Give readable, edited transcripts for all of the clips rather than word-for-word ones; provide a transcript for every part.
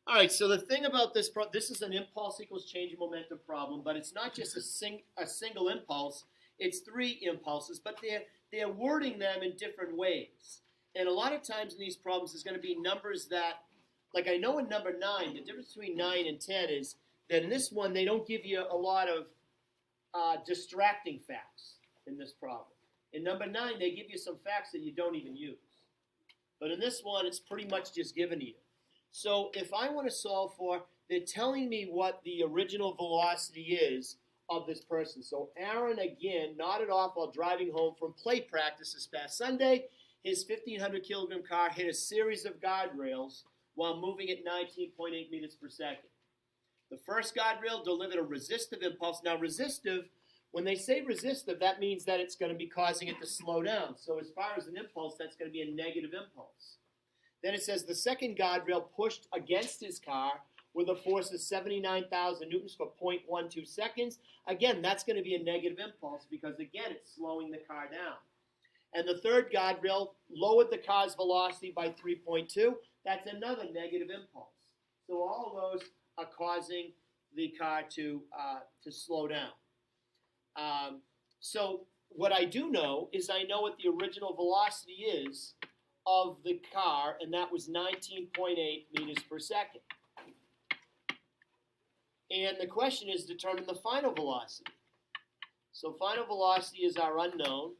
All right, so the thing about this is an impulse equals change in momentum problem, but it's not just a single impulse. It's three impulses, but they're wording them in different ways. And a lot of times in these problems, there's going to be numbers that, like I know in number 9, the difference between 9 and 10 is that in this one, they don't give you a lot of distracting facts in this problem. In number 9, they give you some facts that you don't even use. But in this one, it's pretty much just given to you. So if I want to solve for, they're telling me what the original velocity is of this person. So Aaron, again, nodded off while driving home from play practice this past Sunday. His 1,500 kilogram car hit a series of guardrails while moving at 19.8 meters per second. The first guardrail delivered a resistive impulse. Now, resistive, when they say resistive, that means that it's going to be causing it to slow down. So as far as an impulse, that's going to be a negative impulse. Then it says the second guardrail pushed against his car with a force of 79,000 newtons for 0.12 seconds. Again, that's going to be a negative impulse because, again, it's slowing the car down. And the third guardrail lowered the car's velocity by 3.2. That's another negative impulse. So all of those are causing the car to slow down. So what I do know is I know what the original velocity is of the car, and that was 19.8 meters per second. And the question is determine the final velocity. So final velocity is our unknown.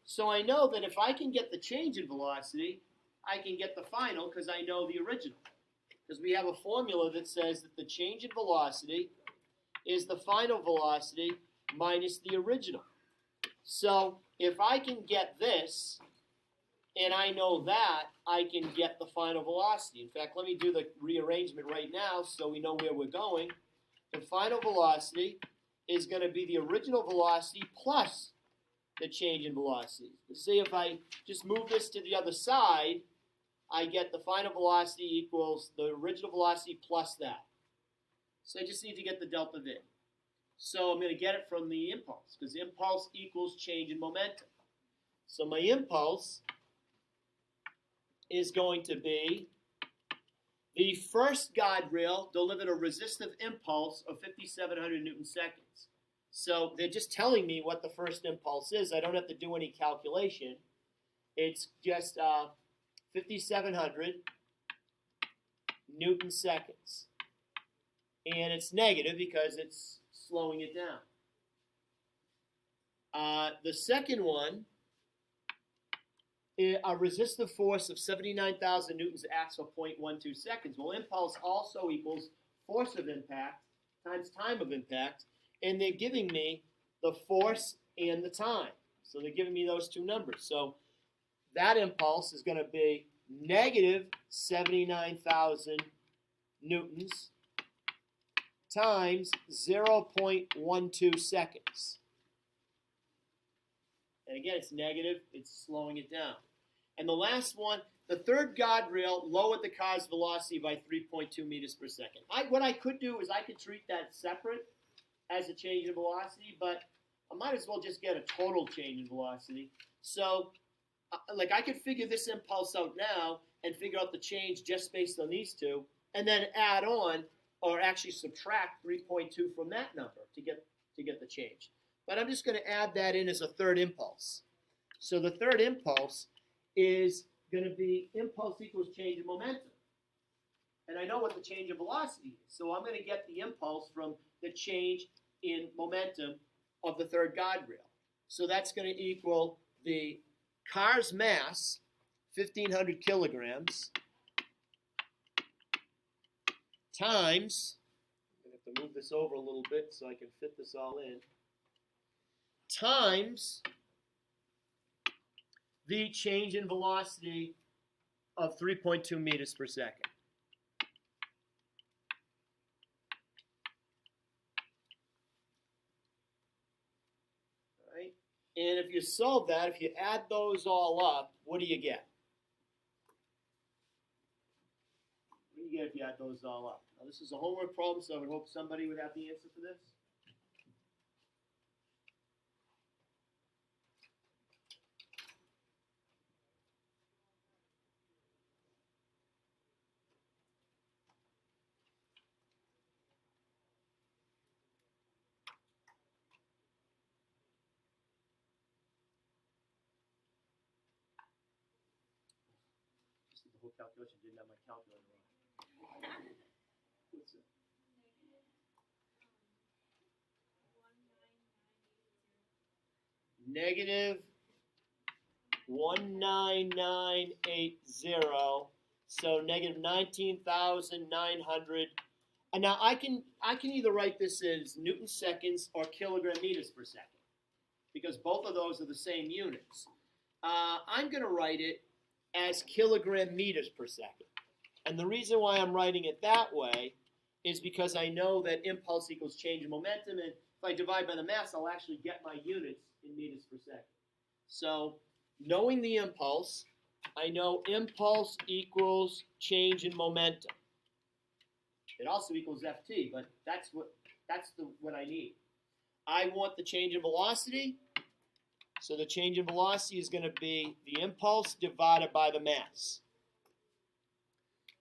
So I know that if I can get the change in velocity, I can get the final because I know the original. Because we have a formula that says that the change in velocity is the final velocity minus the original. So if I can get this, and I know that, I can get the final velocity. In fact, let me do the rearrangement right now so we know where we're going. The final velocity is going to be the original velocity plus the change in velocity. Let's see if I just move this to the other side, I get the final velocity equals the original velocity plus that. So I just need to get the delta V. So I'm going to get it from the impulse, because impulse equals change in momentum. So my impulse is going to be the first guardrail delivered a resistive impulse of 5,700 newton seconds. So they're just telling me what the first impulse is. I don't have to do any calculation. It's just 5,700 newton seconds. And it's negative because it's slowing it down. The second one, a resistive force of 79,000 newtons acts for 0.12 seconds. Well, impulse also equals force of impact times time of impact, and they're giving me the force and the time. So they're giving me those two numbers. So that impulse is going to be negative 79,000 newtons times 0.12 seconds. And again, it's negative, it's slowing it down. And the last one, the third guardrail lowered the car's velocity by 3.2 meters per second. What I could do is I could treat that separate as a change in velocity, but I might as well just get a total change in velocity. So, like I could figure this impulse out now and figure out the change just based on these two, and then add on, or actually subtract 3.2 from that number to get the change. But I'm just going to add that in as a third impulse. So the third impulse is going to be impulse equals change in momentum. And I know what the change in velocity is. So I'm going to get the impulse from the change in momentum of the third guardrail. So that's going to equal the car's mass, 1,500 kilograms, times, I'm going to have to move this over a little bit so I can fit this all in, times the change in velocity of 3.2 meters per second. All right? And if you solve that, if you add those all up, what do you get? What do you get if you add those all up? Now, this is a homework problem, so I would hope somebody would have the answer for this. simple calculation. Didn't have my calculator on. What's it? Negative 19980. So negative 19,900. And now I can either write this as Newton seconds or kilogram meters per second, because both of those are the same units. I'm going to write it as kilogram meters per second. And the reason why I'm writing it that way is because I know that impulse equals change in momentum, and if I divide by the mass, I'll actually get my units in meters per second. So knowing the impulse, I know impulse equals change in momentum. It also equals ft, but that's what I need. I want the change in velocity. So the change in velocity is going to be the impulse divided by the mass.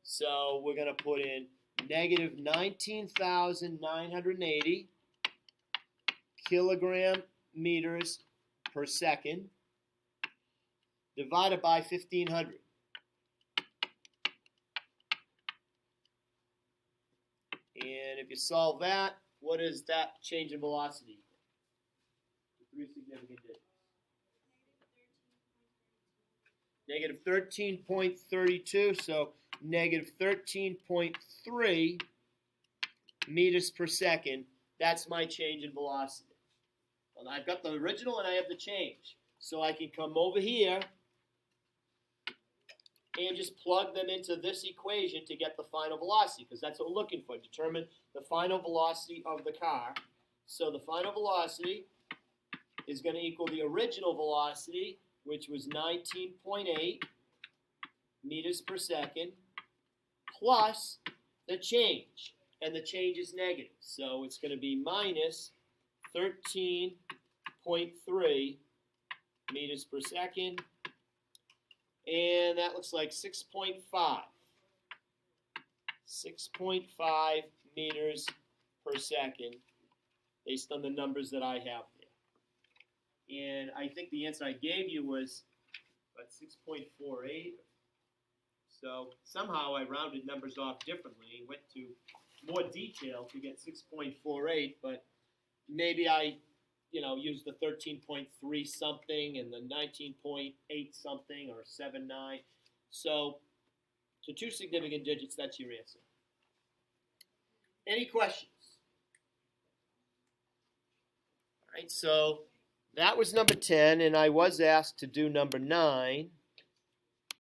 So we're going to put in negative 19,980 kilogram meters per second divided by 1,500. And if you solve that, what is that change in velocity? The three significant digits. Negative 13.32, so negative 13.3 meters per second. That's my change in velocity. Well, I've got the original and I have the change. So I can come over here and just plug them into this equation to get the final velocity, because that's what we're looking for. Determine the final velocity of the car. So the final velocity is going to equal the original velocity, which was 19.8 meters per second, plus the change. And the change is negative. So it's going to be minus 13.3 meters per second. And that looks like 6.5. 6.5 meters per second based on the numbers that I have there. And I think the answer I gave you was about 6.48. So somehow I rounded numbers off differently, went to more detail to get 6.48, but maybe I use the 13.3 something and the 19.8 something or 7.9. So to two significant digits, that's your answer. Any questions? All right, so that was number 10, and I was asked to do number 9.